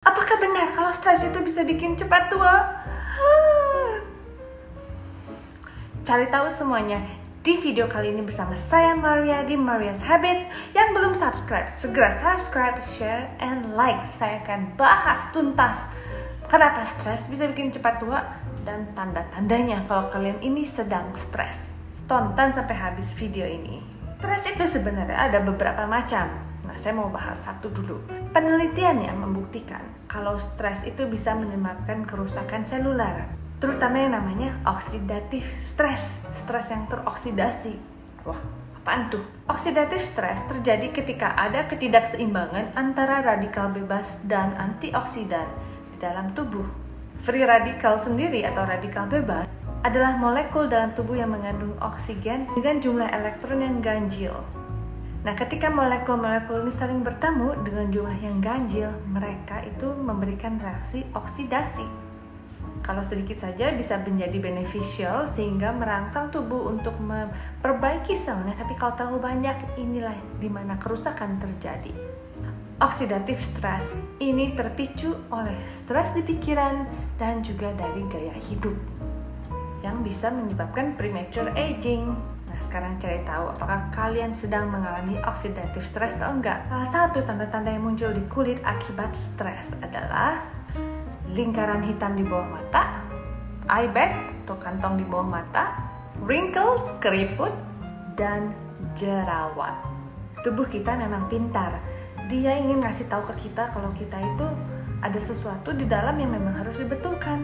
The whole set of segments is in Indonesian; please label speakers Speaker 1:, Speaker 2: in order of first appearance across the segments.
Speaker 1: Apakah benar kalau stres itu bisa bikin cepat tua? Cari tahu semuanya di video kali ini bersama saya Maria di Maria's Habits. Yang belum subscribe, segera subscribe, share, and like. Saya akan bahas tuntas kenapa stres bisa bikin cepat tua dan tanda-tandanya kalau kalian ini sedang stres. Tonton sampai habis video ini. Stres itu sebenarnya ada beberapa macam. Nah, saya mau bahas satu dulu. Penelitian yang membuktikan kalau stres itu bisa menyebabkan kerusakan seluler, terutama yang namanya oksidatif stres, stres yang teroksidasi. Wah, apaan tuh? Oksidatif stres terjadi ketika ada ketidakseimbangan antara radikal bebas dan antioksidan di dalam tubuh. Free radical sendiri atau radikal bebas adalah molekul dalam tubuh yang mengandung oksigen dengan jumlah elektron yang ganjil. Nah, ketika molekul-molekul ini saling bertemu dengan jumlah yang ganjil, mereka itu memberikan reaksi oksidasi. Kalau sedikit saja bisa menjadi beneficial sehingga merangsang tubuh untuk memperbaiki selnya, tapi kalau terlalu banyak, inilah di mana kerusakan terjadi. Oksidatif stres ini terpicu oleh stres di pikiran dan juga dari gaya hidup yang bisa menyebabkan premature aging. Sekarang cari tahu apakah kalian sedang mengalami oksidatif stres atau enggak. Salah satu tanda-tanda yang muncul di kulit akibat stres adalah lingkaran hitam di bawah mata, eye bag atau kantong di bawah mata, wrinkles, keriput, dan jerawat. Tubuh kita memang pintar. Dia ingin ngasih tahu ke kita kalau kita itu ada sesuatu di dalam yang memang harus dibetulkan.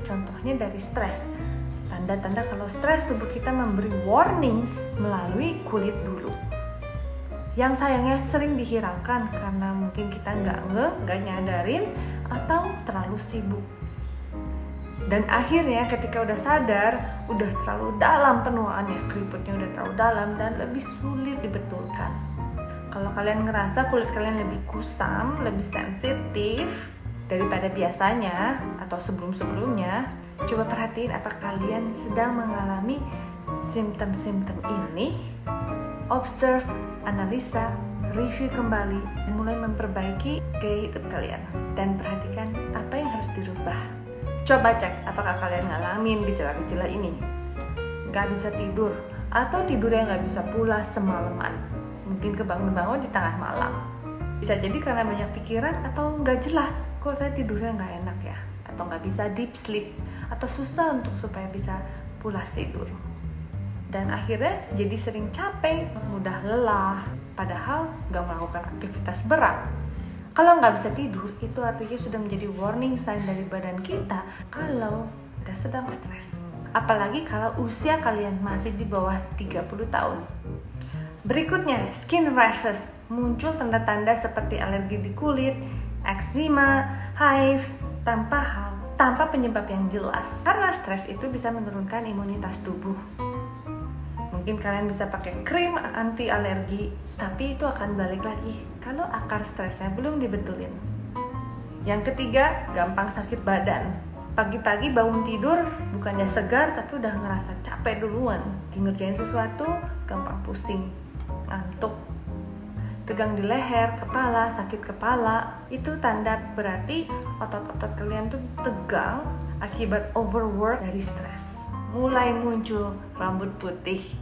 Speaker 1: Contohnya dari stres. Tanda-tanda kalau stres, tubuh kita memberi warning melalui kulit dulu. Yang sayangnya sering dihiraukan karena mungkin kita nggak nyadarin atau terlalu sibuk. Dan akhirnya ketika udah sadar, udah terlalu dalam penuaannya, keriputnya udah terlalu dalam dan lebih sulit dibetulkan. Kalau kalian ngerasa kulit kalian lebih kusam, lebih sensitif daripada biasanya atau sebelum-sebelumnya, coba perhatiin apa kalian sedang mengalami simptom-simptom ini. Observe, analisa, review kembali, dan mulai memperbaiki gaya hidup kalian. Dan perhatikan apa yang harus dirubah. Coba cek apakah kalian ngalamin gejala-gejala ini. Gak bisa tidur, atau tidurnya gak bisa pula semalaman. Mungkin kebangun-bangun di tengah malam. Bisa jadi karena banyak pikiran atau gak jelas, kok saya tidurnya gak enak ya, atau gak bisa deep sleep, atau susah untuk supaya bisa pulas tidur. Dan akhirnya jadi sering capek, mudah lelah, padahal gak melakukan aktivitas berat. Kalau gak bisa tidur, itu artinya sudah menjadi warning sign dari badan kita kalau udah sedang stres. Apalagi kalau usia kalian masih di bawah 30 tahun. Berikutnya, skin rashes. Muncul tanda-tanda seperti alergi di kulit, eczema, hives, tanpa penyebab yang jelas. Karena stres itu bisa menurunkan imunitas tubuh. Mungkin kalian bisa pakai krim anti alergi, tapi itu akan balik lagi kalau akar stresnya belum dibetulin. Yang ketiga, gampang sakit badan. Pagi-pagi bangun tidur bukannya segar tapi udah ngerasa capek duluan. Ngerjain sesuatu gampang pusing, ngantuk, tegang di leher, kepala, sakit kepala. Itu tanda berarti otot-otot kalian tuh tegang akibat overwork dari stres. Mulai muncul rambut putih.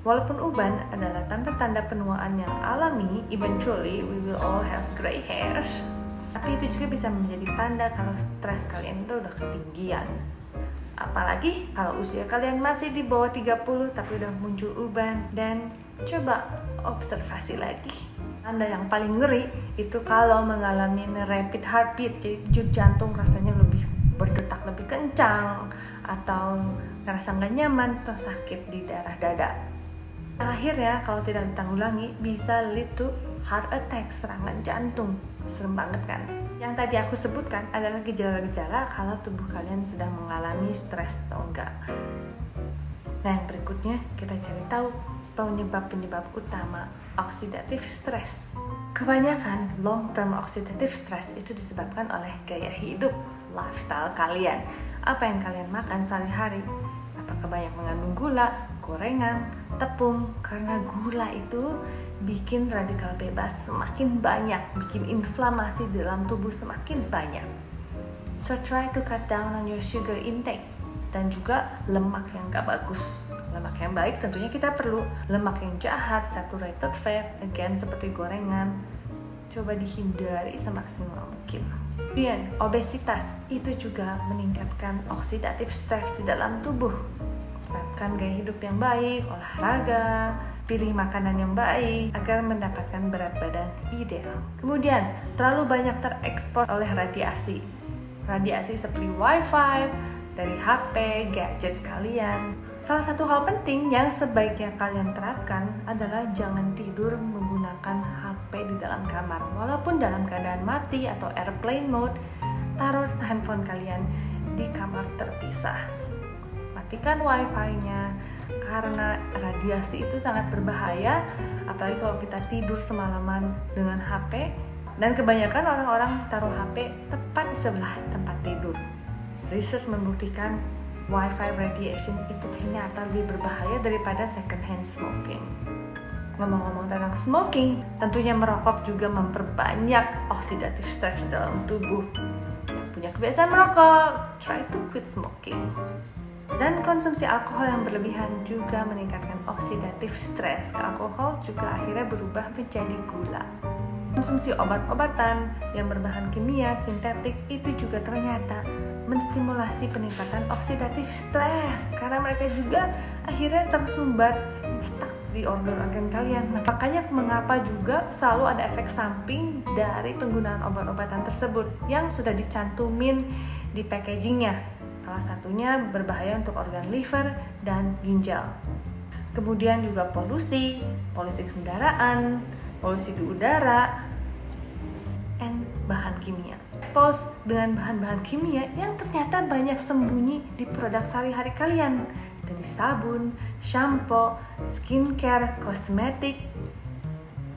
Speaker 1: Walaupun uban adalah tanda-tanda penuaan yang alami, eventually we will all have gray hairs. Tapi itu juga bisa menjadi tanda kalau stres kalian itu udah ketinggian. Apalagi kalau usia kalian masih di bawah 30 tapi udah muncul uban. Dan coba observasi lagi. Tanda yang paling ngeri itu kalau mengalami rapid heartbeat, jadi denyut jantung rasanya lebih berdetak lebih kencang, atau ngerasa nggak nyaman atau sakit di daerah dada. Akhirnya kalau tidak ditanggulangi bisa lead to heart attack, serangan jantung. Serem banget kan? Yang tadi aku sebutkan adalah gejala-gejala kalau tubuh kalian sedang mengalami stres atau enggak. Nah, yang berikutnya kita cari tahu penyebab-penyebab utama oksidatif stres. Kebanyakan long term oxidative stress itu disebabkan oleh gaya hidup, lifestyle kalian. Apa yang kalian makan sehari-hari? Apakah banyak mengandung gula, gorengan, tepung, karena gula itu bikin radikal bebas semakin banyak, bikin inflamasi di dalam tubuh semakin banyak. So try to cut down on your sugar intake. Dan juga lemak yang gak bagus. Lemak yang baik tentunya kita perlu. Lemak yang jahat, saturated fat, again seperti gorengan, coba dihindari semaksimal mungkin. Kemudian obesitas itu juga meningkatkan oxidative stress di dalam tubuh. Terapkan gaya hidup yang baik, olahraga, pilih makanan yang baik agar mendapatkan berat badan ideal. Kemudian terlalu banyak terekspos oleh radiasi. Radiasi seperti wifi, dari HP, gadget kalian. Salah satu hal penting yang sebaiknya kalian terapkan adalah jangan tidur menggunakan HP di dalam kamar. Walaupun dalam keadaan mati atau airplane mode, taruh handphone kalian di kamar terpisah. Matikan wifi-nya karena radiasi itu sangat berbahaya, apalagi kalau kita tidur semalaman dengan HP. Dan kebanyakan orang-orang taruh HP tepat di sebelah tempat tidur. Research membuktikan Wi-Fi radiation itu ternyata lebih berbahaya daripada second hand smoking. Ngomong-ngomong tentang smoking, tentunya merokok juga memperbanyak oxidative stress dalam tubuh. Yang punya kebiasaan merokok, try to quit smoking. Dan konsumsi alkohol yang berlebihan juga meningkatkan oxidative stress. Alkohol juga akhirnya berubah menjadi gula. Konsumsi obat-obatan yang berbahan kimia sintetik itu juga ternyata menstimulasi peningkatan oxidative stress karena mereka juga akhirnya tersumbat stuck di organ-organ kalian. Makanya mengapa juga selalu ada efek samping dari penggunaan obat-obatan tersebut yang sudah dicantumin di packagingnya. Salah satunya berbahaya untuk organ liver dan ginjal. Kemudian juga polusi kendaraan, polusi di udara, and bahan kimia. Expose dengan bahan-bahan kimia yang ternyata banyak sembunyi di produk sehari-hari kalian. Dari sabun, shampoo, skincare, kosmetik.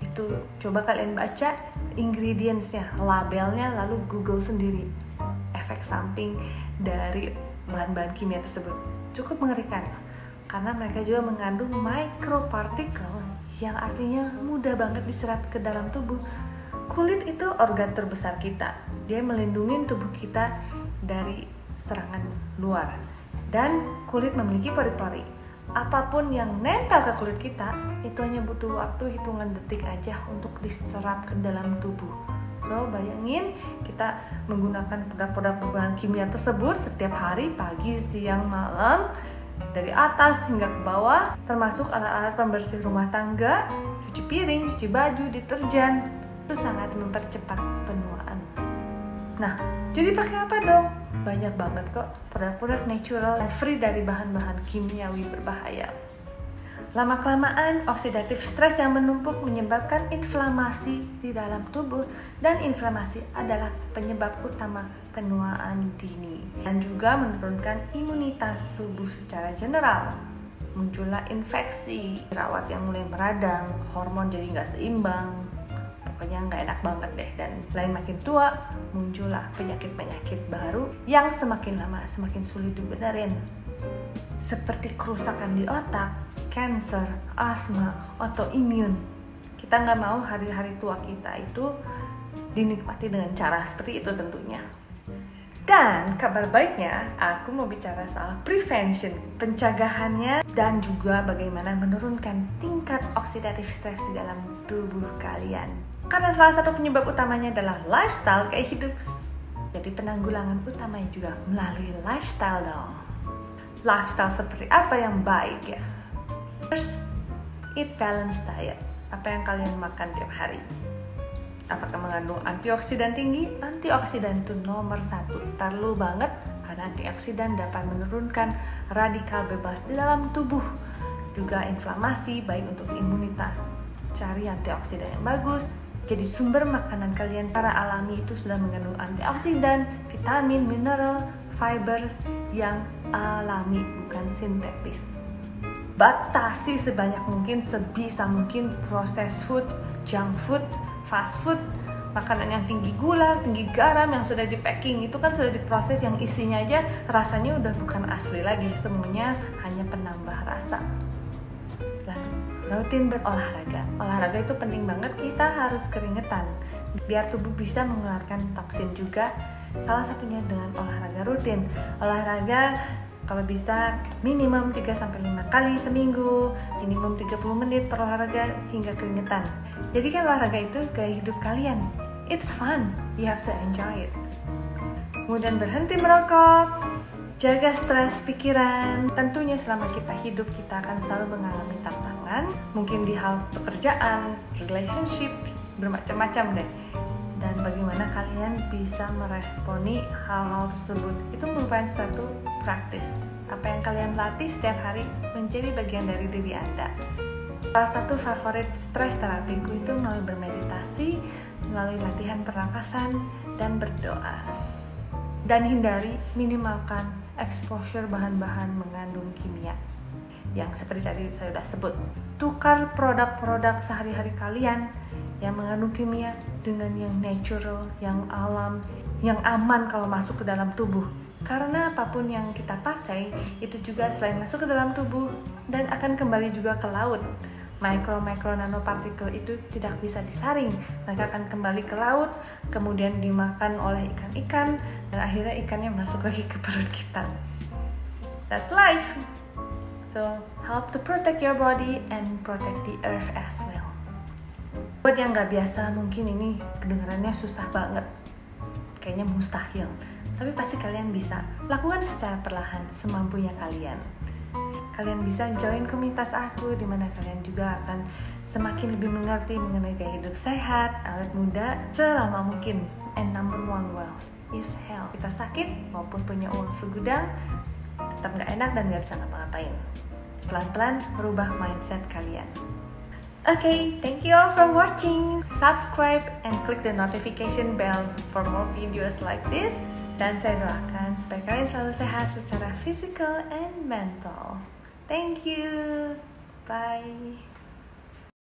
Speaker 1: Itu coba kalian baca ingredients-nya, labelnya, lalu Google sendiri. Efek samping dari bahan-bahan kimia tersebut cukup mengerikan. Karena mereka juga mengandung microparticle yang artinya mudah banget diserap ke dalam tubuh. Kulit itu organ terbesar kita. Dia melindungi tubuh kita dari serangan luar. Dan kulit memiliki pori-pori. Apapun yang nempel ke kulit kita, itu hanya butuh waktu hitungan detik aja untuk diserap ke dalam tubuh. So, bayangin kita menggunakan produk-produk berbahan kimia tersebut setiap hari, pagi, siang, malam, dari atas hingga ke bawah, termasuk alat-alat pembersih rumah tangga, cuci piring, cuci baju, deterjen. Itu sangat mempercepat penuaan. Nah, jadi pakai apa dong? Banyak banget kok produk-produk natural yang free dari bahan-bahan kimiawi berbahaya. Lama-kelamaan, oxidative stress yang menumpuk menyebabkan inflamasi di dalam tubuh, dan inflamasi adalah penyebab utama penuaan dini dan juga menurunkan imunitas tubuh secara general. Muncullah infeksi, jerawat yang mulai meradang, hormon jadi nggak seimbang, pokoknya nggak enak banget deh. Dan selain makin tua, muncullah penyakit-penyakit baru yang semakin lama semakin sulit dibenerin, seperti kerusakan di otak, cancer, asma, autoimun. Kita nggak mau hari-hari tua kita itu dinikmati dengan cara seperti itu tentunya. Dan kabar baiknya, aku mau bicara soal prevention, pencegahannya, dan juga bagaimana menurunkan tingkat oxidative stress di dalam tubuh kalian. Karena salah satu penyebab utamanya adalah lifestyle, gaya hidup. Jadi penanggulangan utamanya juga melalui lifestyle dong. Lifestyle seperti apa yang baik ya? First, eat balanced diet. Apa yang kalian makan tiap hari? Apakah mengandung antioksidan tinggi? Antioksidan itu nomor 1. Perlu banget karena antioksidan dapat menurunkan radikal bebas di dalam tubuh. Juga inflamasi, baik untuk imunitas. Cari antioksidan yang bagus. Jadi sumber makanan kalian secara alami itu sudah mengandung antioksidan, vitamin, mineral, fiber yang alami, bukan sintetis. Batasi sebanyak mungkin, sebisa mungkin processed food, junk food, fast food, makanan yang tinggi gula, tinggi garam, yang sudah di packing itu kan sudah diproses, yang isinya aja rasanya udah bukan asli lagi, semuanya hanya penambah rasa. Lalu rutin berolahraga. Olahraga itu penting banget, kita harus keringetan biar tubuh bisa mengeluarkan toksin juga. Salah satunya dengan olahraga rutin. Olahraga kalau bisa minimum 3-5 kali seminggu, minimum 30 menit per olahraga hingga keringetan. Jadikan olahraga itu gaya hidup kalian. It's fun, you have to enjoy it. Kemudian berhenti merokok, jaga stres pikiran. Tentunya selama kita hidup kita akan selalu mengalami tantangan, mungkin di hal pekerjaan, relationship, bermacam-macam deh. Dan bagaimana kalian bisa meresponi hal-hal tersebut itu merupakan suatu praktis. Apa yang kalian latih setiap hari menjadi bagian dari diri Anda. Salah satu favorit stres terapiku itu melalui bermeditasi, melalui latihan pernapasan, dan berdoa. Dan hindari, minimalkan exposure bahan-bahan mengandung kimia yang seperti tadi saya sudah sebut. Tukar produk-produk sehari-hari kalian yang mengandung kimia dengan yang natural, yang alam, yang aman kalau masuk ke dalam tubuh. Karena apapun yang kita pakai itu juga selain masuk ke dalam tubuh dan akan kembali juga ke laut. Mikro nanopartikel itu tidak bisa disaring. Mereka akan kembali ke laut, kemudian dimakan oleh ikan-ikan, dan akhirnya ikannya masuk lagi ke perut kita. That's life. So, help to protect your body and protect the earth as well. Buat yang nggak biasa, mungkin ini kedengarannya susah banget. Kayaknya mustahil. Tapi pasti kalian bisa. Lakukan secara perlahan, semampunya kalian. Kalian bisa join komunitas aku, di mana kalian juga akan semakin lebih mengerti mengenai gaya hidup sehat, awet muda, selama mungkin. And number one wealth is health. Kita sakit maupun punya uang segudang, tetap nggak enak dan nggak bisa ngapa-ngapain. Pelan-pelan merubah mindset kalian. Okay, thank you all for watching. Subscribe and click the notification bells for more videos like this. Dan saya doakan supaya kalian selalu sehat secara physical and mental. Thank you. Bye.